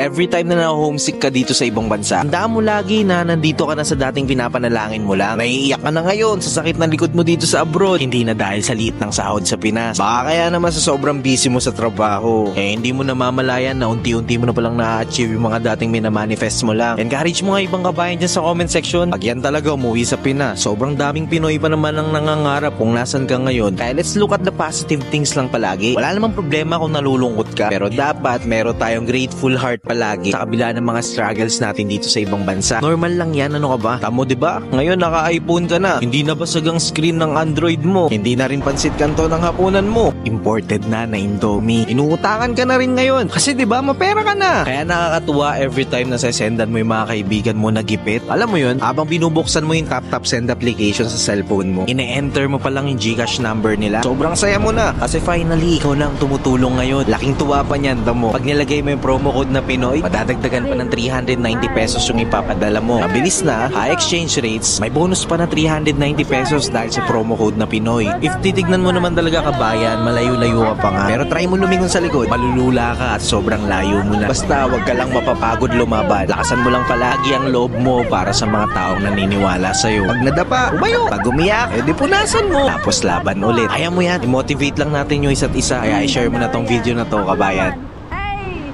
Every time na na-homesick ka dito sa ibang bansa, tandaan mo lagi na nandito ka na sa dating pinapanalangin mo lang. Naiiyak ka na ngayon sa sakit ng likod mo dito sa abroad, hindi na dahil sa liit ng sahod sa Pinas. Baka kaya naman sa sobrang busy mo sa trabaho, hindi mo na mamalayan na unti-unti mo na palang na-achieve yung mga dating minamanifest mo lang. Encourage mo nga ibang kabayan dyan sa comment section. Pag yan talaga umuwi sa Pinas, sobrang daming Pinoy pa naman ang nangangarap kung nasan ka ngayon. Kaya let's look at the positive things lang palagi. Wala namang problema kung nalulungkot ka, pero dapat meron tayong grateful heart palagi sa kabila ng mga struggles natin dito sa ibang bansa. Normal lang yan, ano ka ba? Tamo, diba? Ngayon naka-iPhone ka na, hindi na basag ang screen ng Android mo, hindi na rin pansit kanto ng hapunan mo, imported na Indomie, inuutangan ka na rin ngayon kasi diba mapera ka na. Kaya nakakatuwa every time na sesendan mo yung mga kaibigan mo na gipit. Alam mo yun, habang binubuksan mo yung tap send application sa cellphone mo, ine-enter mo pa lang yung Gcash number nila, sobrang saya mo na kasi finally ikaw na ang tumutulong ngayon. Laking tuwa pa niyan, tamo. Pag nilagay mo yung promo code na Pinoy, madadagdagan pa ng 390 pesos yung ipapadala mo. Mabilis na, high exchange rates, may bonus pa na 390 pesos dahil sa promo code na Pinoy. If titignan mo naman talaga kabayan, malayo-layo ka pa nga. Pero try mo lumingon sa likod, malulula ka at sobrang layo mo na. Basta wag ka lang mapapagod lumaban. Lakasan mo lang palagi ang loob mo para sa mga taong naniniwala sa'yo. Pag nadapa, umayo. Pag umiyak, edi punasan mo. Tapos laban ulit. Kaya mo yan. I-motivate lang natin yung isa't isa. Kaya i-share mo na tong video na to, kabayan. Hey!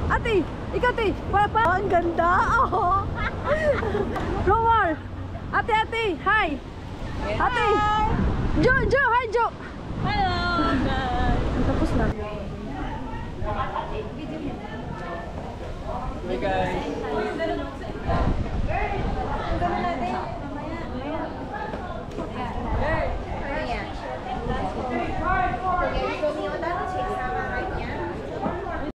Ate! Ikaw, ate! Papa! Oh, ang ganda! Oh! Romar! Ate! Hi! Ate! Jo! Hi, Jo! Hello, guys! Tapos na. Hey guys!